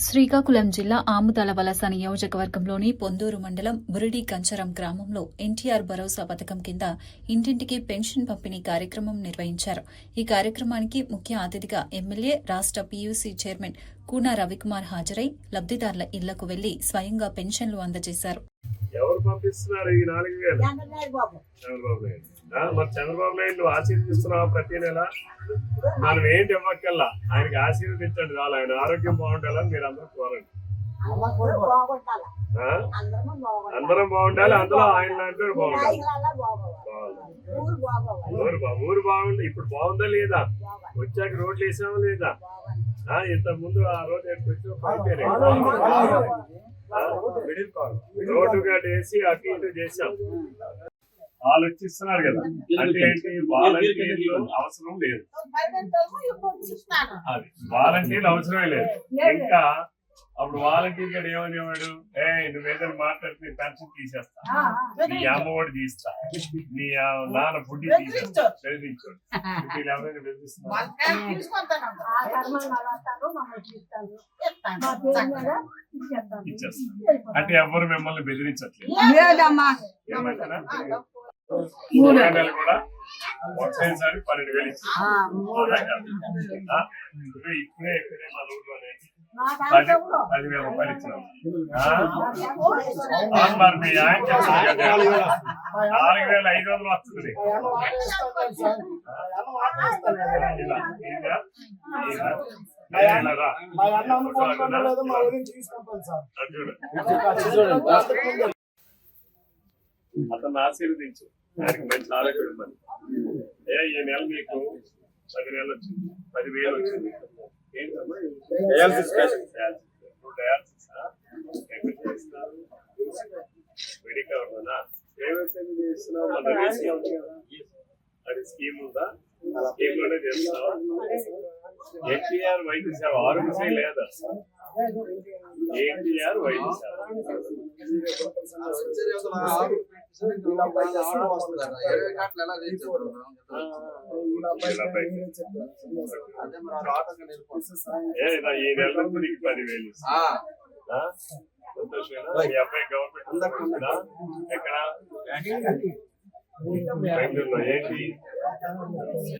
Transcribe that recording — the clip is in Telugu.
శ్రీకాకుళం జిల్లా ఆముదాలవలస నియోజకవర్గంలోని పొందూరు మండలం బురిడి కంచరం గ్రామంలో ఎన్టీఆర్ భరోసా పథకం కింద ఇంటింటికి పెన్షన్ పంపిణీ కార్యక్రమం నిర్వహించారు. ఈ కార్యక్రమానికి ముఖ్య అతిథిగా ఎమ్మెల్యే, రాష్ట్ర పీయూసీ చైర్మన్ కూనా రవికుమార్ హాజరై లబ్ధిదారుల ఇళ్లకు వెళ్లి స్వయంగా పెన్షన్లు అందజేశారు. ఎవరు పంపిస్తున్నారు ఈ 4,000? చంద్రబాబు నాయుడు. మరి చంద్రబాబు నాయుడు నువ్వు ఆశీర్వదిస్తున్నావా ప్రతి నెల? మనం ఏంటి ఇవ్వక్కల్లా, ఆయనకి ఆశీర్వదించండి చాలు. ఆయన ఆరోగ్యం బాగుండాలని మీరు అందరూ కోరండి. అందరం బాగుండాలి, అందులో ఆయన లాంటి బాగుండాలి. ఊరు బాగుంది. ఇప్పుడు బాగుందా లేదా? వచ్చాక రోడ్లు వేసామా లేదా? ఇంత ముందు ఆ రోజు రోడ్డు గడ్డ వేసి అటు ఇటు చేసాం. ఆలోచిస్తున్నారు కదా, అంటే ఏంటి? వాలంటీర్లు అవసరం లేదు, అది వాలంటీర్లు అవసరమే లేదు. ఇంకా అప్పుడు వాలంటీర్ గడు ఏమనేవాడు, నువ్వేదైనా మాట్లాడితే పెన్షన్ తీసేస్తా, నీ అమ్మ కూడా తీస్తా, నీ నాన్న ఫుడ్ తీసేస్తా, బెదిరించాడు. వీళ్ళు ఎవరైనా బెదిరిస్తున్నారు? ఇచ్చేస్తా అంటే ఎవరు మిమ్మల్ని బెదిరించట్లేదు. ఏమంటారా? 3 నెలలు కూడా ఒకేసారి 12,000 ఇప్పుడే ఎక్కడే మా ఊర్లోనే 10,000 రూపాయలు ఇచ్చినాం. మరి మీ ఆయన చేస్తారు కదా, 4,500 వస్తుంది. అతను ఆశీర్వదించు, ఆయనకి మంచి ఆరోగ్యం ఇవ్వండి. ఈ నెల మీకు 10,000 వచ్చింది, 10,000 వచ్చింది. ఏంటమ్మా మెడికల్ చేస్తున్నావు, అది స్కీమ్ ఉందా? స్కీమ్ లోనే చేస్తున్నావా? ఎన్టీఆర్ వైద్య సేవ, ఆరోగ్యశ్రీ లేదా? ఎన్టీఆర్ వైద్య సేవ ఈ నెల నుంచి నీకు 10,000. సంతోషమేనా? మీ అబ్బాయి గవర్నమెంట్ ఎక్కడ? బెంగళూరులో. ఏంటి